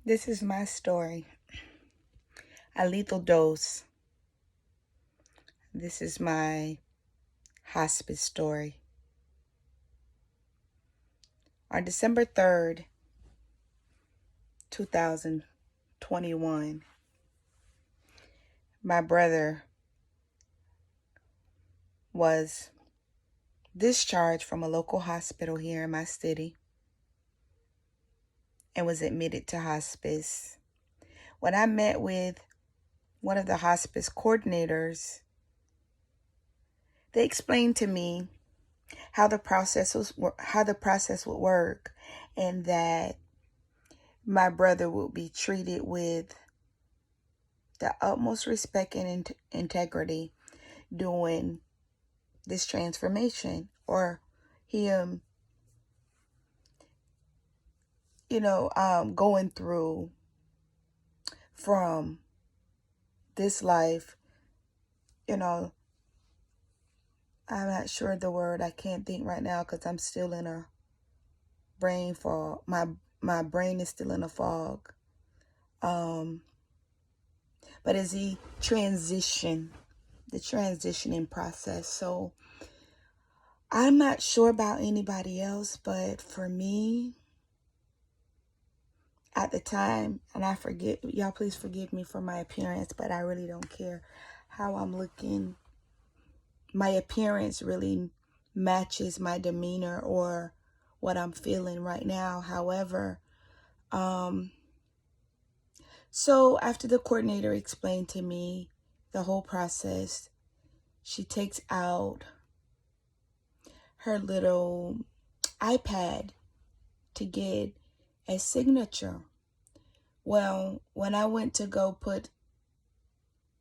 This is my story. A lethal dose. This is my hospice story. On December 3rd, 2021, my brother was discharged from a local hospital here in my city and was admitted to hospice. When I met with one of the hospice coordinators, they explained to me how the process would work, and that my brother would be treated with the utmost respect and integrity during this transformation, or him, going through from this life. I'm not sure of the word. I can't think right now because I'm still in a brain fog. My brain is still in a fog. But as he the transitioning process. So I'm not sure about anybody else, but for me, at the time, and y'all please forgive me for my appearance, but I really don't care how I'm looking. My appearance really matches my demeanor or what I'm feeling right now. However, so after the coordinator explained to me the whole process, she takes out her little iPad to get a signature. Well, when I went to go put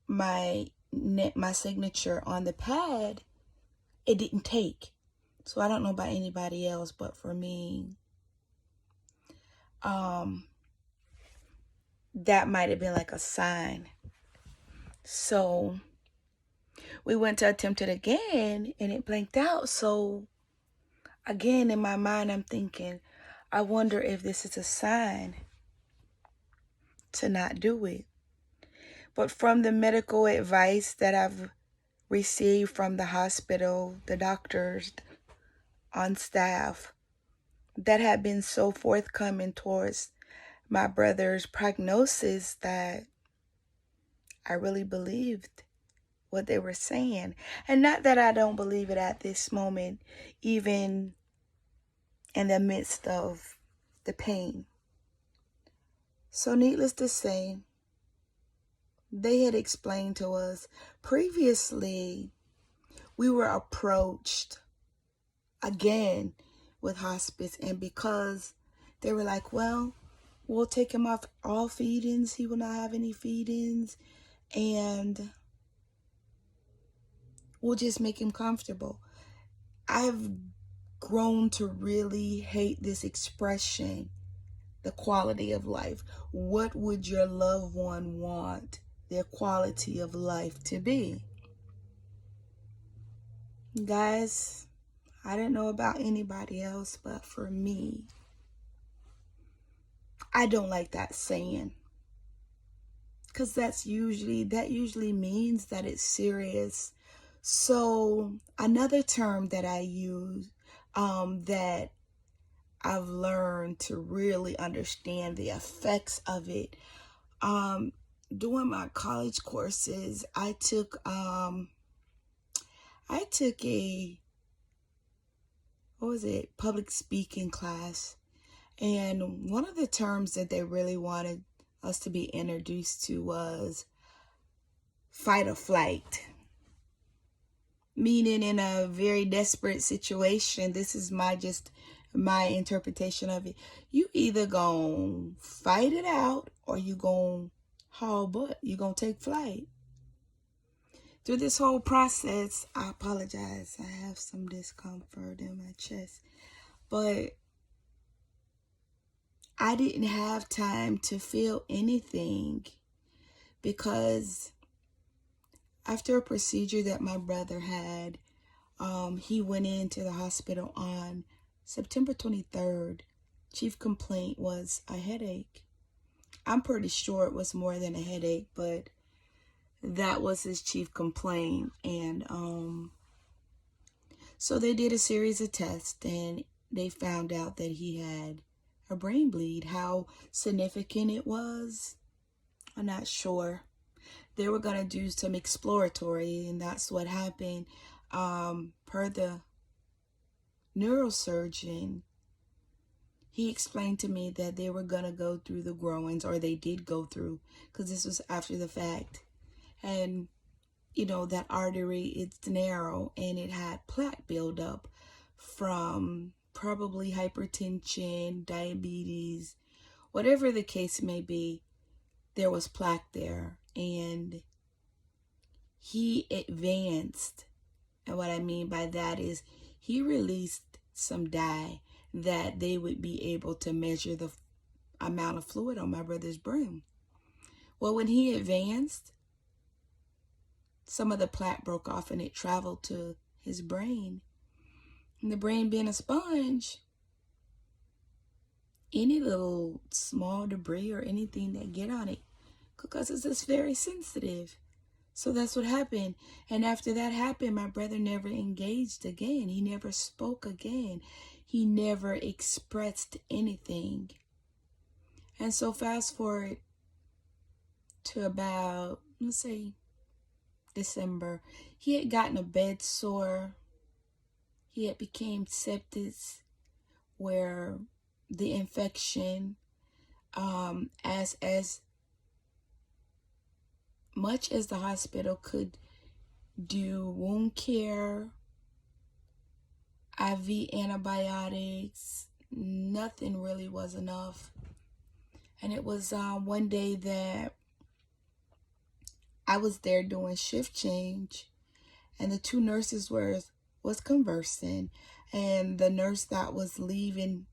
my signature on the pad, it didn't take. So I don't know about anybody else, but for me, that might have been like a sign. So we went to attempt it again and it blanked out. So again, in my mind, I'm thinking, I wonder if this is a sign to not do it. But from the medical advice that I've received from the hospital, the doctors on staff that had been so forthcoming towards my brother's prognosis, that I really believed what they were saying. And not that I don't believe it at this moment, even in the midst of the pain. So needless to say, they had explained to us previously, we were approached again with hospice, and because they were like, well, we'll take him off all feedings, he will not have any feedings, and we'll just make him comfortable. I've grown to really hate this expression, the quality of life. What would your loved one want their quality of life to be? Guys, I don't know about anybody else, but for me, I don't like that saying, because that usually means that it's serious. So another term that I use, that I've learned to really understand the effects of it, doing my college courses, I took a public speaking class. And one of the terms that they really wanted us to be introduced to was fight or flight. Meaning, in a very desperate situation, this is my interpretation of it. You either gonna fight it out or you gonna haul butt. You gonna take flight. Through this whole process, I apologize. I have some discomfort in my chest. But I didn't have time to feel anything, because after a procedure that my brother had, he went into the hospital on September 23rd. Chief complaint was a headache. I'm pretty sure it was more than a headache, but that was his chief complaint. And so they did a series of tests, and they found out that he had a brain bleed. How significant it was, I'm not sure. They were going to do some exploratory, and that's what happened. Per the neurosurgeon, he explained to me that they were going to go through the growings, or they did go through, because this was after the fact. And, you know, that artery, it's narrow, and it had plaque buildup from probably hypertension, diabetes, whatever the case may be. There was plaque there, and he advanced. And what I mean by that is he released some dye that they would be able to measure the amount of fluid on my brother's brain. Well, when he advanced, some of the plaque broke off and it traveled to his brain. And the brain being a sponge, any little small debris or anything that get on it, because it's just very sensitive. So that's what happened. And after that happened, my brother never engaged again. He never spoke again. He never expressed anything. And so fast forward to about, let's say, December, he had gotten a bed sore. He had became sepsis, where the infection, as much as the hospital could do wound care, IV antibiotics, nothing really was enough. And it was one day that I was there doing shift change, and the two nurses was conversing, and the nurse that was leaving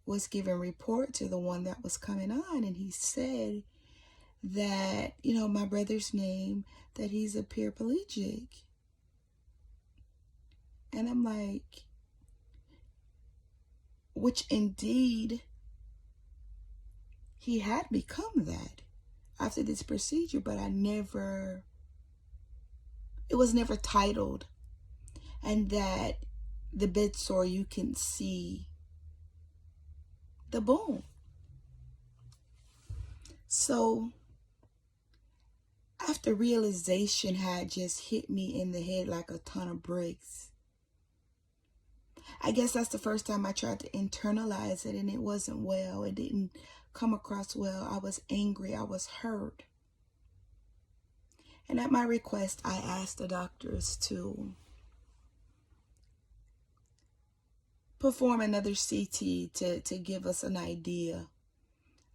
was giving report to the one that was coming on, and he said that, you know, my brother's name, that he's a paraplegic. And I'm like, which indeed he had become that after this procedure, but it was never titled. And that the bed sore, you can see the bone. So after realization had just hit me in the head like a ton of bricks, I guess that's the first time I tried to internalize it, and it wasn't well. It didn't come across well. I was angry. I was hurt. And at my request, I asked the doctors to perform another CT to give us an idea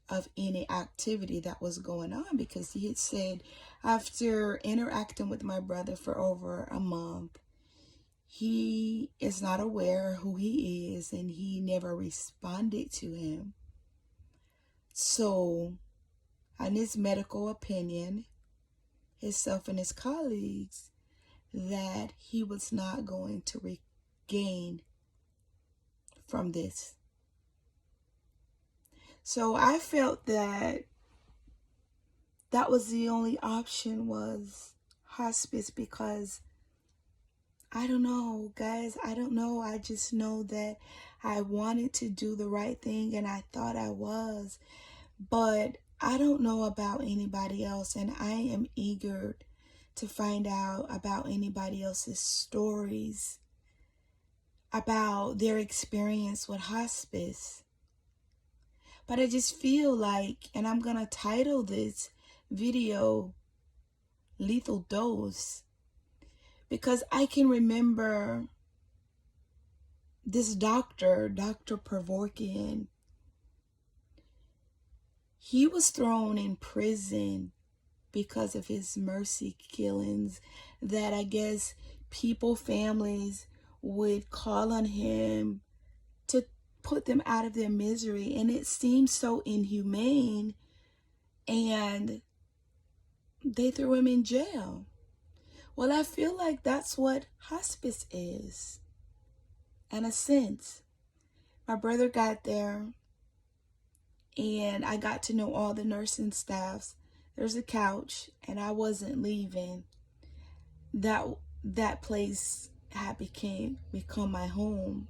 of any activity that was going on, because he had said after interacting with my brother for over a month, he is not aware who he is, and he never responded to him. So, in his medical opinion, himself and his colleagues, that he was not going to regain from this. So I felt that was the only option, was hospice, because I don't know, guys. I don't know. I just know that I wanted to do the right thing, and I thought I was. But I don't know about anybody else, and I am eager to find out about anybody else's stories, about their experience with hospice. But I just feel like, and I'm going to title this video Lethal Dose, because I can remember this Dr. Pervorkian. He was thrown in prison because of his mercy killings, that I guess families would call on him to put them out of their misery. And it seemed so inhumane, and they threw him in jail. Well, I feel like that's what hospice is, in a sense. My brother got there. and I got to know all the nursing staffs. There's a couch, and I wasn't leaving. That place had become my home.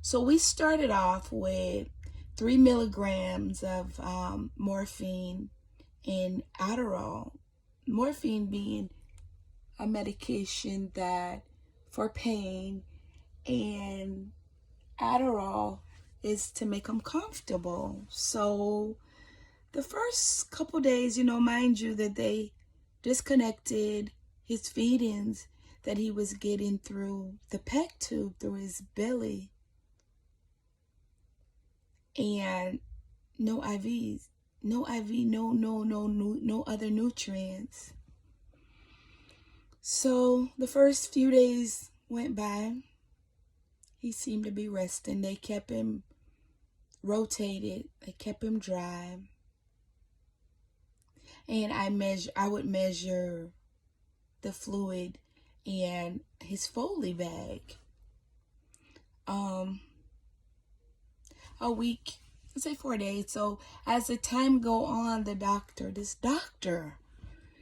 So we started off with 3 milligrams of morphine and Adderall. Morphine being a medication that for pain, and Adderall is to make them comfortable. So the first couple days, mind you, that they disconnected his feedings that he was getting through the PEC tube, through his belly, and no IVs, no IV, no other nutrients. So the first few days went by. He seemed to be resting. They kept him rotated. They kept him dry. And I would measure the fluid in his Foley bag. A week, let's say 4 days. So as the time go on, this doctor,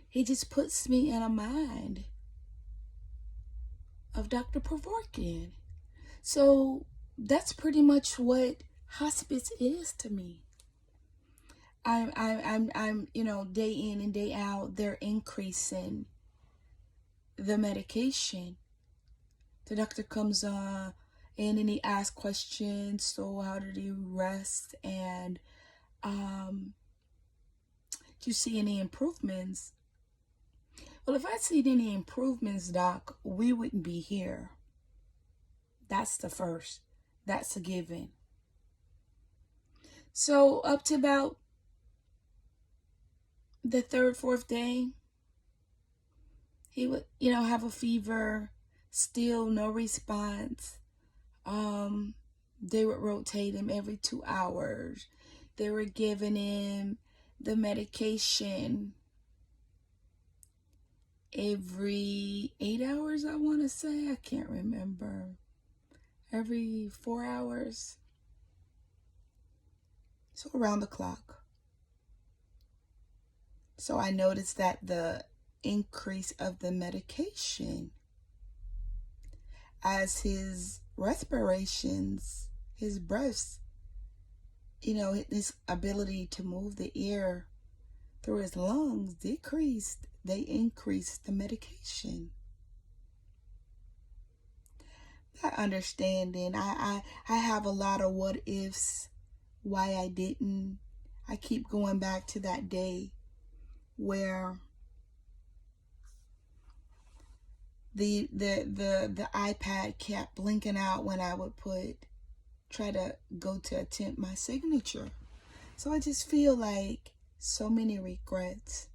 he just puts me in a mind of Dr. Provorkian. So that's pretty much what hospice is to me. I'm day in and day out, they're increasing the medication. The doctor comes on and then he asks questions. So how did he rest? And do you see any improvements? Well, if I see any improvements, doc, we wouldn't be here. That's the first. That's a given. So up to about the third, fourth day, he would, have a fever, still no response. They would rotate him every 2 hours. They were giving him the medication every 8 hours, I want to say. I can't remember. Every 4 hours. So around the clock. So I noticed that the increase of the medication, as his respirations, his breaths, his ability to move the air through his lungs decreased. They increased the medication. That understanding, I have a lot of what ifs, why I didn't. I keep going back to that day where the iPad kept blinking out when I would try to go to attempt my signature. So I just feel like so many regrets.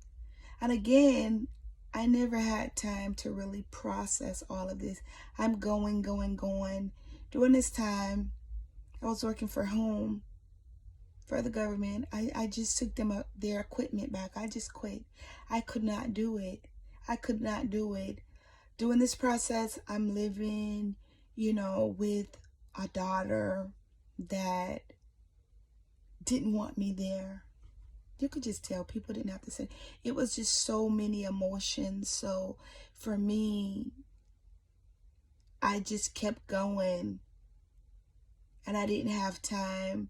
And again, I never had time to really process all of this. I'm going. During this time, I was working for home for the government. I just took their equipment back. I just quit. I could not do it. During this process, I'm living, with a daughter that didn't want me there. You could just tell. People didn't have to say. It was just so many emotions. So for me, I just kept going. And I didn't have time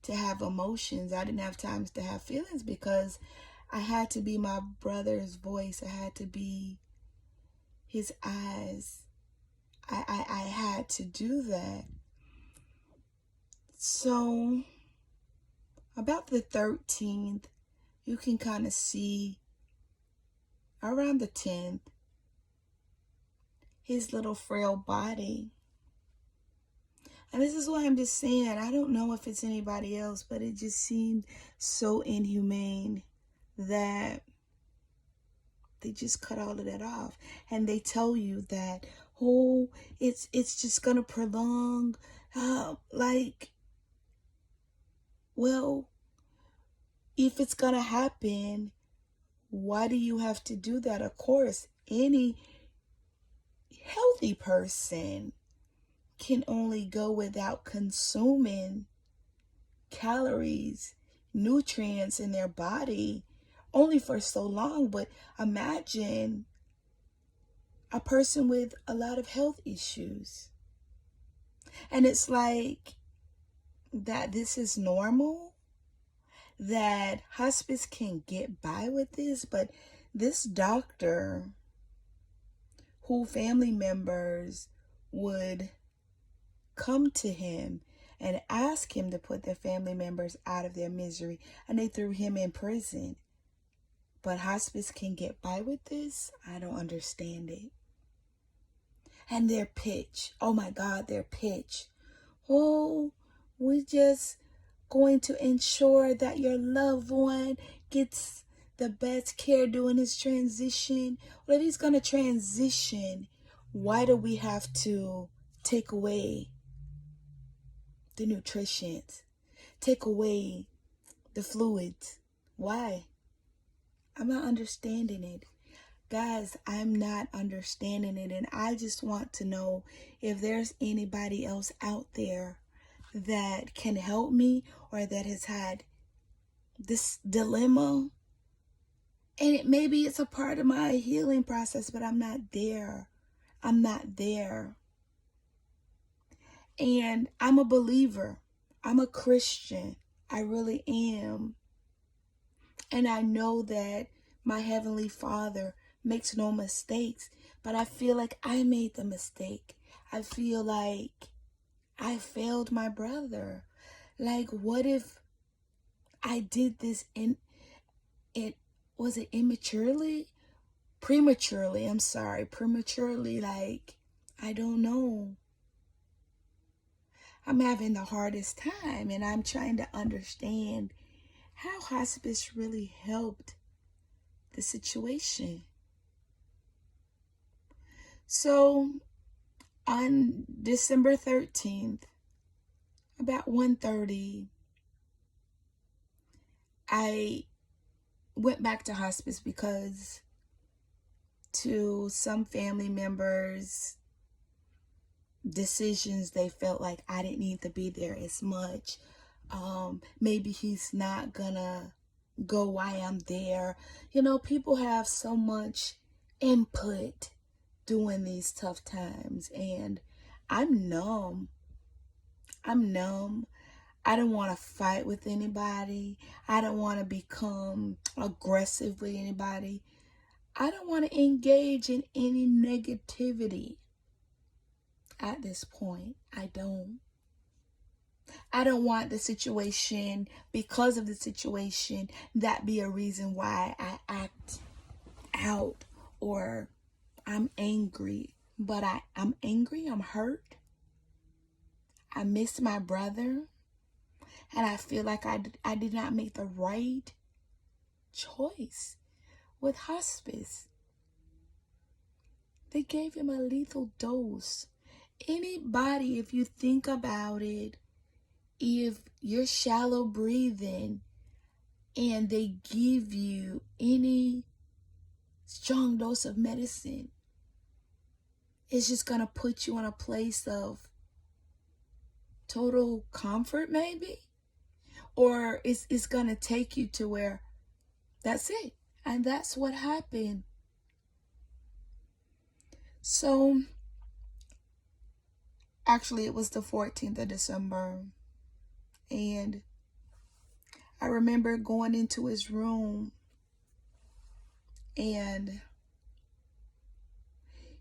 to have emotions. I didn't have time to have feelings because I had to be my brother's voice. I had to be his eyes. I had to do that. So about the 13th, you can kind of see around the 10th, his little frail body. And this is why I'm just saying, I don't know if it's anybody else, but it just seemed so inhumane that they just cut all of that off. And they tell you that, it's just going to prolong. Well, if it's going to happen, why do you have to do that? Of course, any healthy person can only go without consuming calories, nutrients in their body only for so long. But imagine a person with a lot of health issues. And it's like that this is normal, that hospice can get by with this. But this doctor, who family members would come to him and ask him to put their family members out of their misery, and they threw him in prison. But hospice can get by with this? I don't understand it. And their pitch, oh my God, their pitch. Oh, we're just going to ensure that your loved one gets the best care during his transition. Well, if he's going to transition, why do we have to take away the nutrition, take away the fluids? Why? I'm not understanding it. Guys, I'm not understanding it. And I just want to know if there's anybody else out there that can help me, or that has had this dilemma. And maybe it's a part of my healing process, but I'm not there. I'm not there. And I'm a believer. I'm a Christian. I really am. And I know that my Heavenly Father makes no mistakes, but I feel like I made the mistake. I feel like I failed my brother. Like, what if I did this was it immaturely? Prematurely, I'm sorry, prematurely, like, I don't know. I'm having the hardest time, and I'm trying to understand how hospice really helped the situation. So on December 13th, about 1:30, I went back to hospice because to some family members' decisions, they felt like I didn't need to be there as much. Maybe he's not gonna go while I'm there. You know, people have so much input during these tough times, and I'm numb. I'm numb. I don't want to fight with anybody. I don't want to become aggressive with anybody. I don't want to engage in any negativity at this point. I don't want the situation, because of the situation, that be a reason why I act out or I'm angry. But I'm angry, I'm hurt. I miss my brother. And I feel like I did not make the right choice with hospice. They gave him a lethal dose. Anybody, if you think about it, if you're shallow breathing and they give you any strong dose of medicine, it's just going to put you in a place of total comfort, maybe. Or it's going to take you to where that's it. And that's what happened. So, actually, it was the 14th of December. And I remember going into his room, and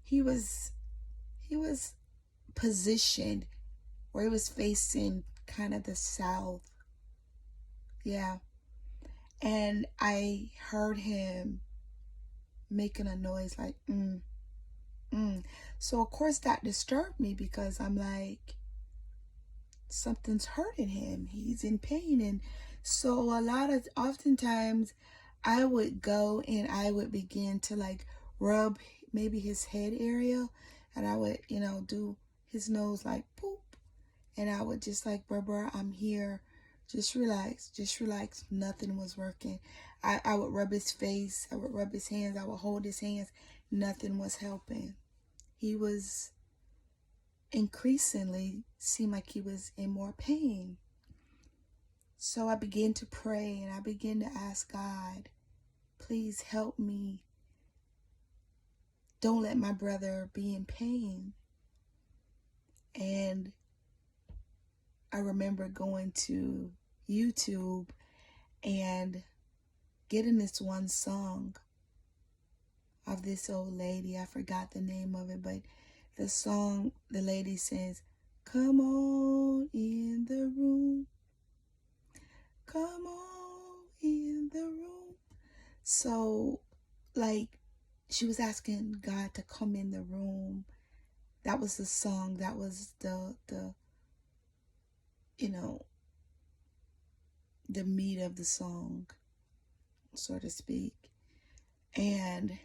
he was positioned where he was facing kind of the south. Yeah. And I heard him making a noise like, So, of course, that disturbed me, because I'm like, something's hurting him. He's in pain. And so oftentimes I would go and I would begin to like rub maybe his head area, and I would, do his nose like poop. And I would just like, bro, I'm here. Just relax. Nothing was working. I would rub his face. I would rub his hands. I would hold his hands. Nothing was helping. He was increasingly seemed like he was in more pain. So I began to pray and I began to ask God, please help me. Don't let my brother be in pain. And I remember going to YouTube and getting this one song of this old lady. I forgot the name of it, but the song, the lady says, come on in the room. Come on in the room. So, like, she was asking God to come in the room. That was the song. That was the the meat of the song, so to speak. And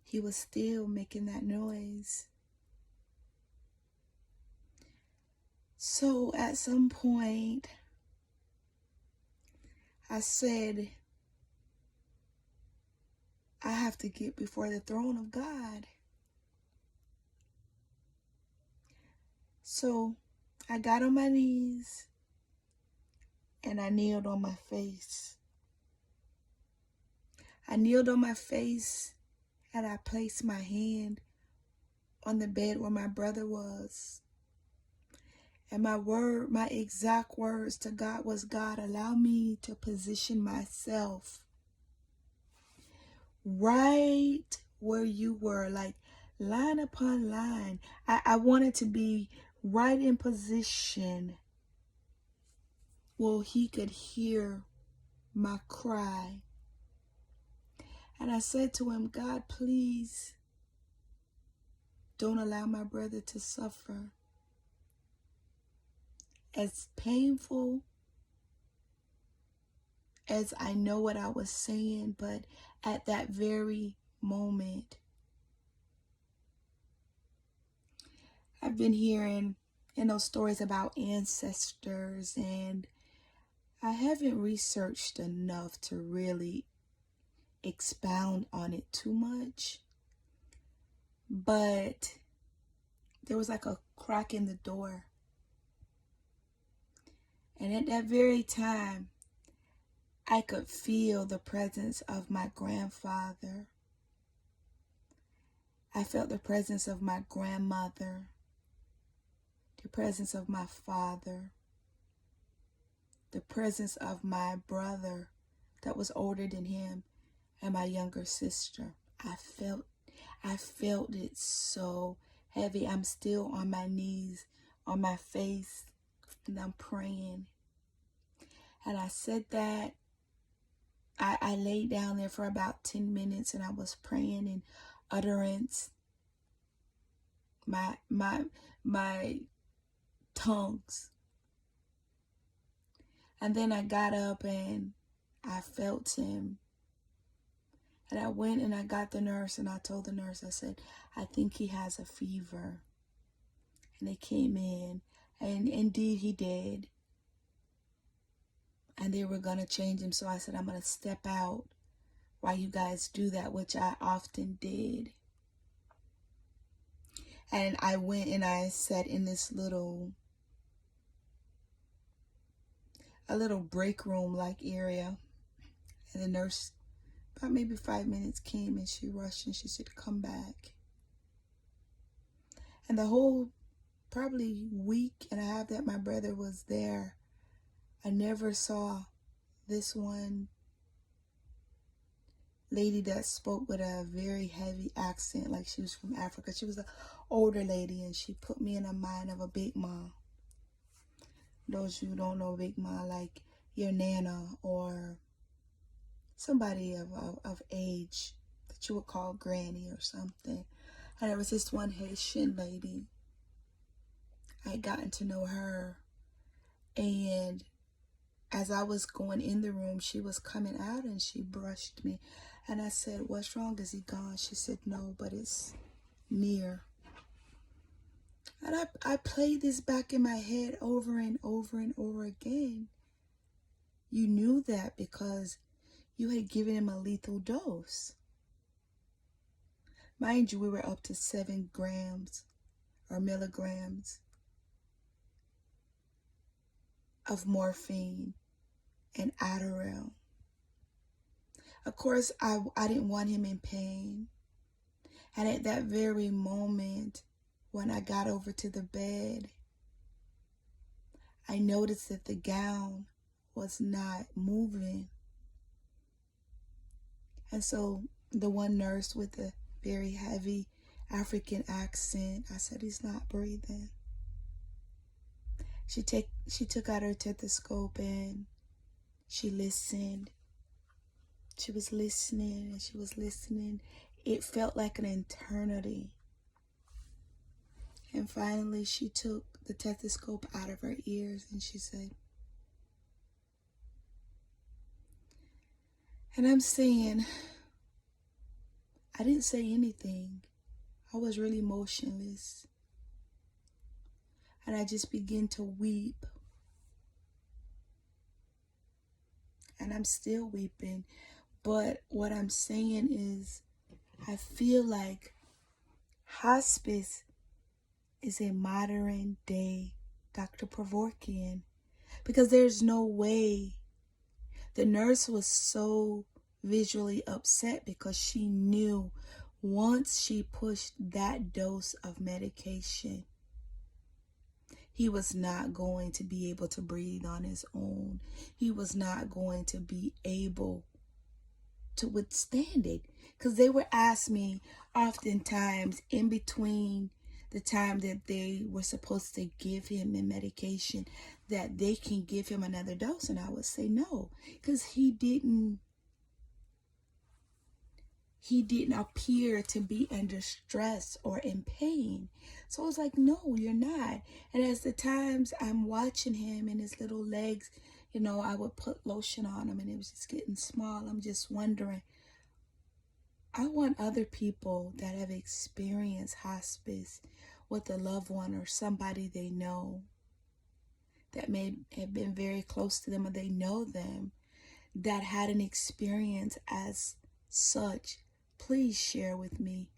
he was still making that noise. So at some point, I said, I have to get before the throne of God. So I got on my knees and I kneeled on my face. I kneeled on my face and I placed my hand on the bed where my brother was. And my exact words to God was, God, allow me to position myself right where you were, like line upon line. I wanted to be right in position where he could hear my cry. And I said to him, God, please don't allow my brother to suffer. As painful as I know what I was saying, but at that very moment, I've been hearing, stories about ancestors, and I haven't researched enough to really expound on it too much. But there was like a crack in the door. And at that very time, I could feel the presence of my grandfather. I felt the presence of my grandmother, the presence of my father, the presence of my brother that was older than him, and my younger sister. I felt it so heavy. I'm still on my knees, on my face, and I'm praying. And I said that I laid down there for about 10 minutes and I was praying in utterance, my tongues. And then I got up and I felt him. And I went and I got the nurse and I told the nurse, I said, I think he has a fever. And they came in and indeed he did. And they were going to change him. So I said, I'm going to step out while you guys do that, which I often did. And I went and I sat in this little break room like area. And the nurse, about maybe 5 minutes, came and she rushed and she said, come back. And the whole probably week and a half that my brother was there, I never saw this one lady that spoke with a very heavy accent, like she was from Africa. She was an older lady, and she put me in the mind of a big mom. Those who don't know big mom, like your nana or somebody of age that you would call granny or something. And there was this one Haitian lady. I had gotten to know her, and as I was going in the room, she was coming out and she brushed me. And I said, what's wrong? Is he gone? She said, no, but it's near. And I played this back in my head over and over and over again. You knew that because you had given him a lethal dose. Mind you, we were up to 7 grams or milligrams. of morphine and Adderall. Of course, I didn't want him in pain. And at that very moment, when I got over to the bed, I noticed that the gown was not moving. And so the one nurse with a very heavy African accent, I said, he's not breathing. She took out her stethoscope and she listened. She was listening and she was listening. It felt like an eternity. And finally she took the stethoscope out of her ears and she said, and I'm saying, I didn't say anything. I was really motionless. And I just began to weep. And I'm still weeping. But what I'm saying is, I feel like hospice is a modern day Dr. Provorkian. Because there's no way. The nurse was so visually upset because she knew once she pushed that dose of medication, he was not going to be able to breathe on his own. He was not going to be able to withstand it. Because they would ask me oftentimes in between the time that they were supposed to give him the medication that they can give him another dose. And I would say no, because he didn't appear to be in distress or in pain. So I was like, no, you're not. And as the times I'm watching him and his little legs, I would put lotion on him and it was just getting small. I'm just wondering, I want other people that have experienced hospice with a loved one or somebody they know that may have been very close to them or they know them that had an experience as such. Please share with me.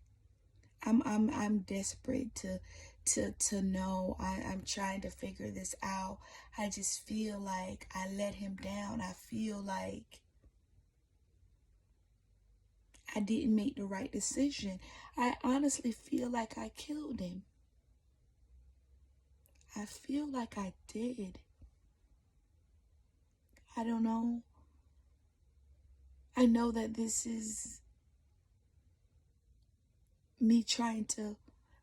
I'm desperate to know. I'm trying to figure this out. I just feel like I let him down. I feel like I didn't make the right decision. I honestly feel like I killed him. I feel like I did. I don't know. I know that this is me trying to,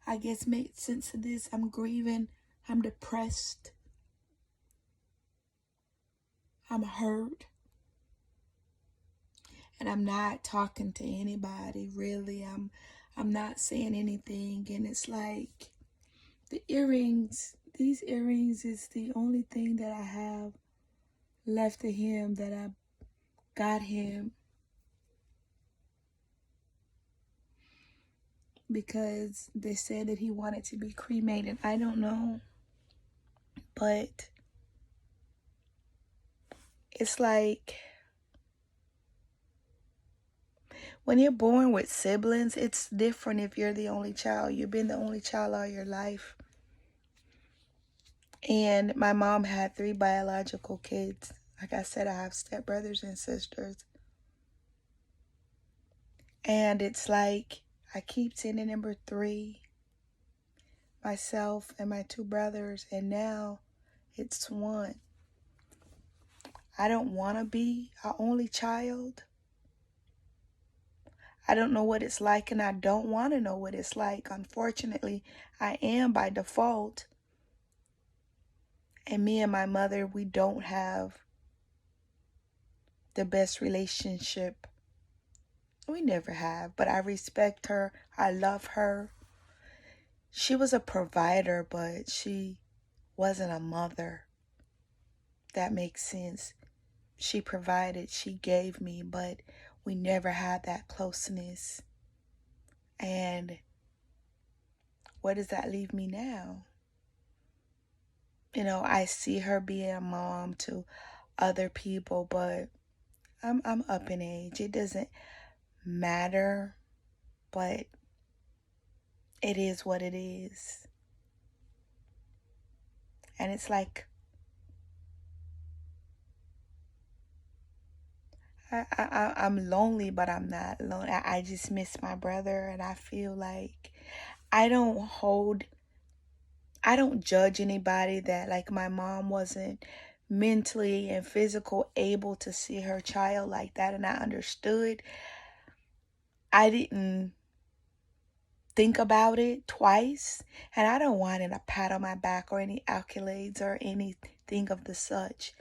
I guess, make sense of this. I'm grieving. I'm depressed. I'm hurt. And I'm not talking to anybody, really. I'm not saying anything. And it's like the earrings, these earrings is the only thing that I have left of him, that I got him because they said that he wanted to be cremated. I don't know. But it's like when you're born with siblings, it's different if you're the only child. You've been the only child all your life. And my mom had 3 biological kids. Like I said, I have stepbrothers and sisters. And it's like I keep seeing the number 3, myself and my 2 brothers, and now it's 1. I don't want to be an only child. I don't know what it's like, and I don't want to know what it's like. Unfortunately, I am by default. And me and my mother, we don't have the best relationship. We never have, but I respect her. I love her. She was a provider, but she wasn't a mother. That makes sense. She provided, she gave me, but we never had that closeness. And where does that leave me now? I see her being a mom to other people, but I'm up in age. It doesn't matter, but it is what it is. And it's like I'm lonely, but I'm not lonely. I just miss my brother, and I feel like I don't hold, I don't judge anybody that, like, my mom wasn't mentally and physical able to see her child like that, and I understood. I didn't think about it twice, and I don't want a pat on my back or any accolades or anything of the such.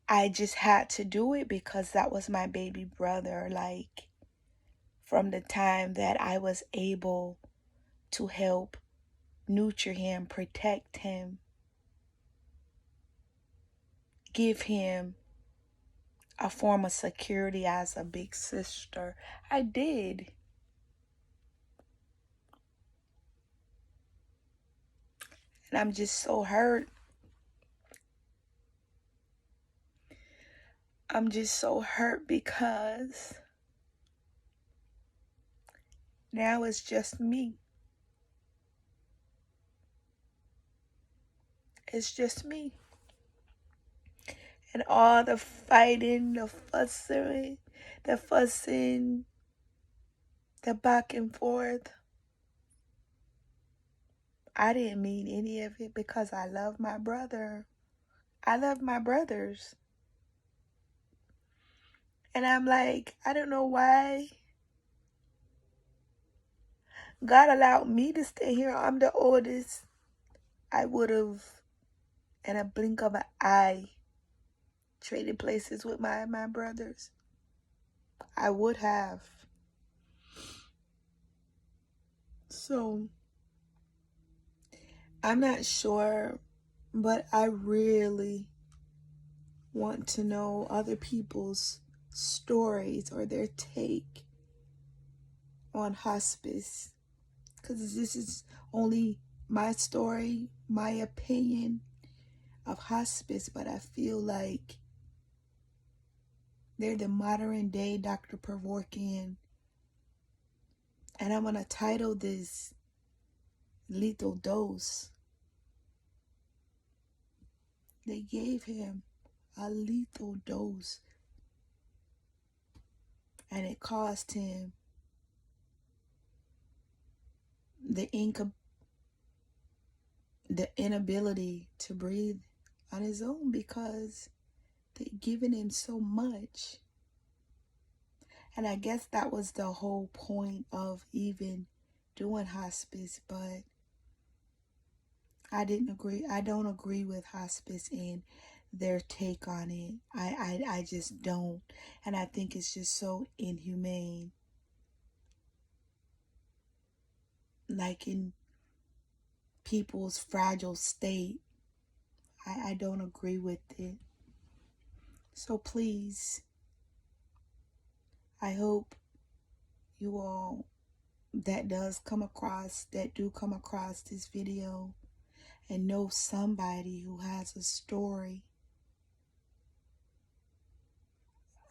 I just had to do it because that was my baby brother. Like, from the time that I was able to help nurture him, protect him, give him a form of security as a big sister, I did. And I'm just so hurt. I'm just so hurt because now it's just me. It's just me. And all the fighting, the fussing, the back and forth. I didn't mean any of it because I love my brother. I love my brothers. And I'm like, I don't know why God allowed me to stay here. I'm the oldest. I would have, in a blink of an eye, traded places with my brothers. I would have. So, I'm not sure, but I really want to know other people's stories or their take on hospice, because this is only my story, my opinion of hospice, but I feel like they're the modern day Dr. Pervorkian, and I'm going to title this Lethal Dose. They gave him a lethal dose, and it caused him the inability to breathe on his own because they'd given him so much. And I guess that was the whole point of even doing hospice, but I didn't agree. I don't agree with hospice and their take on it. I just don't. And I think it's just so inhumane. Like, in people's fragile state. I don't agree with it. So please, I hope you all that do come across this video and know somebody who has a story,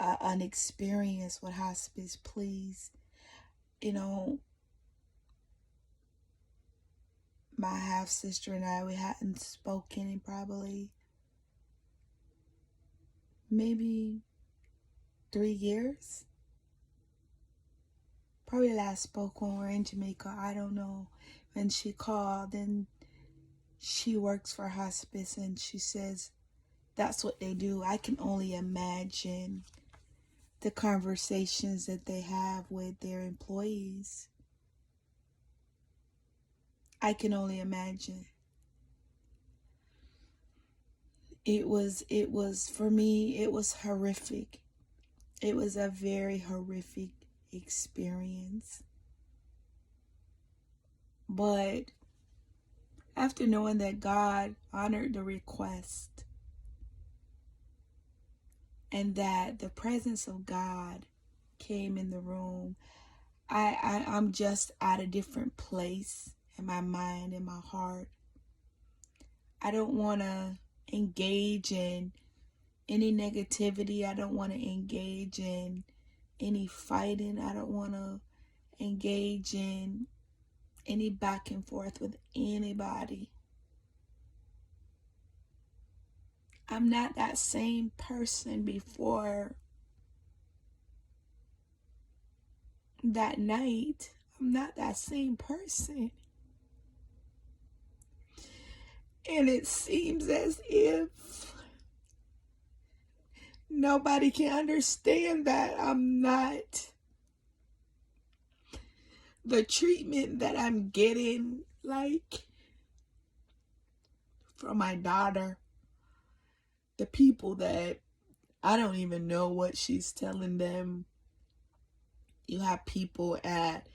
an experience with hospice, please. You know, my half sister and I, we hadn't spoken in probably maybe 3 years. Probably last spoke when we were in Jamaica. I don't know. When she called, and she works for hospice, and she says that's what they do. I can only imagine the conversations that they have with their employees. I can only imagine. It was for me, it was horrific. It was a very horrific experience. But after knowing that God honored the request and that the presence of God came in the room, I'm just at a different place in my mind, in my heart. I don't want to engage in any negativity. I don't want to engage in any fighting. I don't want to engage in any back and forth with anybody. I'm not that same person before that night, I'm not that same person. And it seems as if nobody can understand that I'm not the treatment that I'm getting, like, from my daughter. The people that I don't even know what she's telling them. You have people at,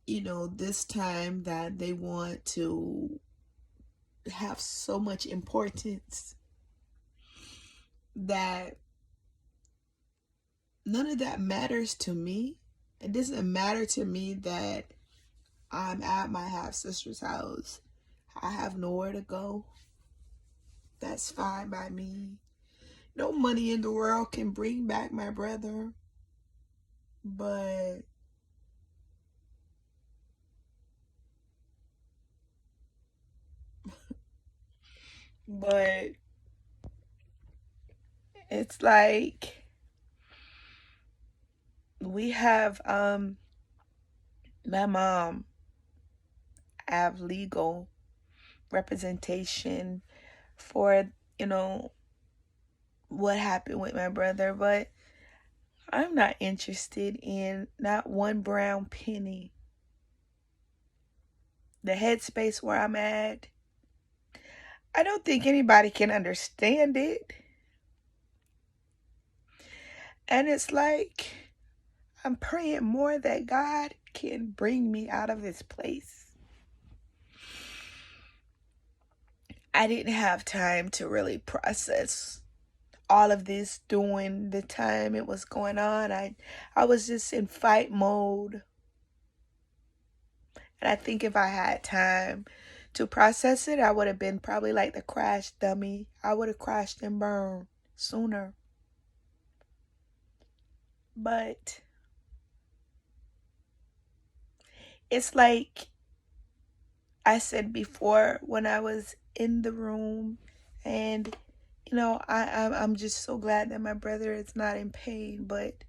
this time that they want to have so much importance that none of that matters to me. It doesn't matter to me that I'm at my half sister's house. I have nowhere to go. That's fine by me. No money in the world can bring back my brother. But but it's like we have my mom have legal representation for, what happened with my brother, but I'm not interested in not one brown penny. The headspace where I'm at, I don't think anybody can understand it. And it's like I'm praying more that God can bring me out of this place. I didn't have time to really process all of this during the time it was going on. I was just in fight mode. And I think if I had time to process it, I would have been probably like the crash dummy. I would have crashed and burned sooner. But it's like I said before when I was in the room, and I'm just so glad that my brother is not in pain, but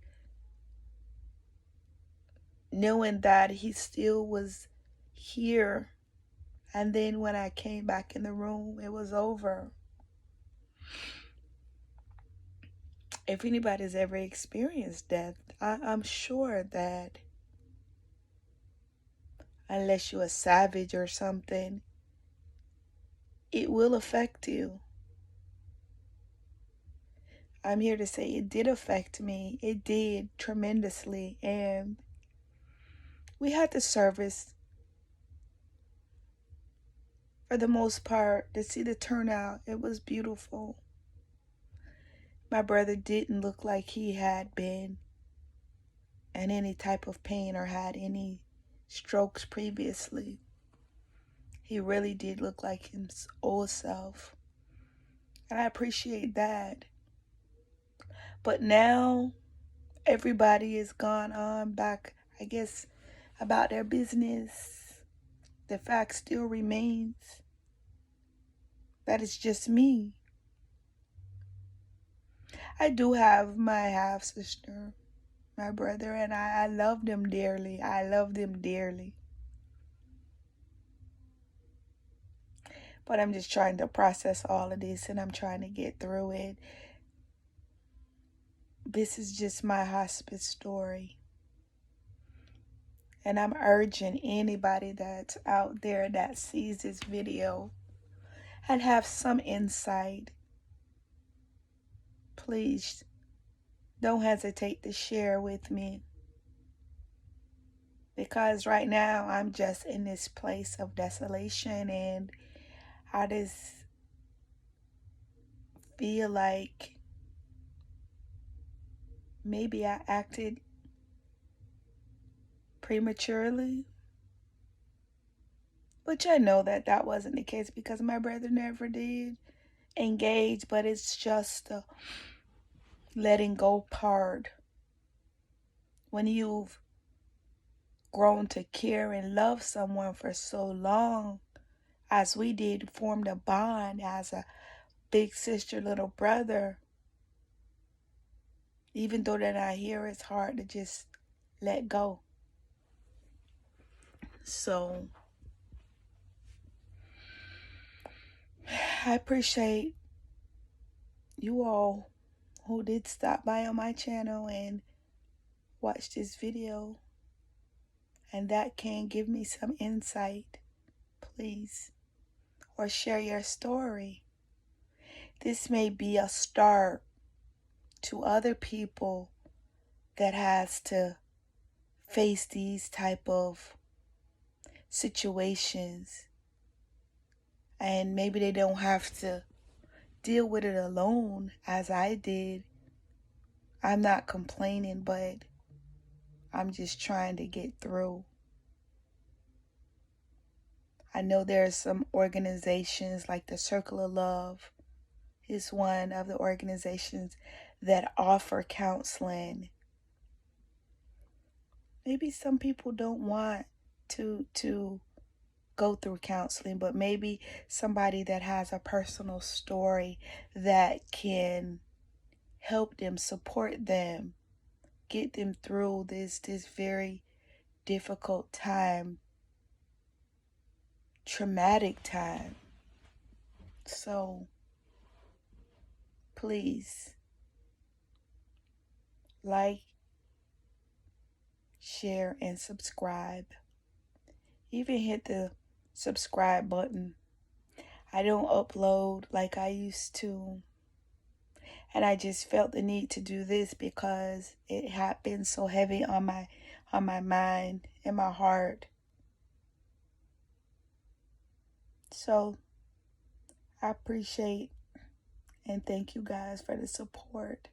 knowing that he still was here, and then when I came back in the room, it was over. If anybody's ever experienced death, I'm sure that unless you're a savage or something, it will affect you. I'm here to say it did affect me. It did tremendously. And we had the service for the most part to see the turnout. It was beautiful. My brother didn't look like he had been in any type of pain or had any strokes previously. He really did look like his old self. And I appreciate that. But now everybody is gone on back, I guess, about their business. The fact still remains that it's just me. I do have my half sister, my brother, and I love them dearly. I love them dearly. But I'm just trying to process all of this and I'm trying to get through it. This is just my hospice story. And I'm urging anybody that's out there that sees this video and have some insight, please don't hesitate to share with me. Because right now I'm just in this place of desolation and I just feel like maybe I acted prematurely, which I know that that wasn't the case because my brother never did engage, but it's just the letting go part. When you've grown to care and love someone for so long, as we did, formed a bond as a big sister, little brother, even though they're not here, it's hard to just let go. So I appreciate you all who did stop by on my channel and watch this video, and that can give me some insight, please, or share your story. This may be a start to other people that has to face these type of situations, and maybe they don't have to deal with it alone as I did. I'm not complaining, but I'm just trying to get through. I know there are some organizations like the Circle of Love is one of the organizations that offer counseling. Maybe some people don't want to go through counseling, but maybe somebody that has a personal story that can help them, support them, get them through this very difficult time, traumatic time. So please like, share, and subscribe. Even hit the subscribe button. I don't upload like I used to, and I just felt the need to do this because it had been so heavy on my mind and my heart. So I appreciate and thank you guys for the support.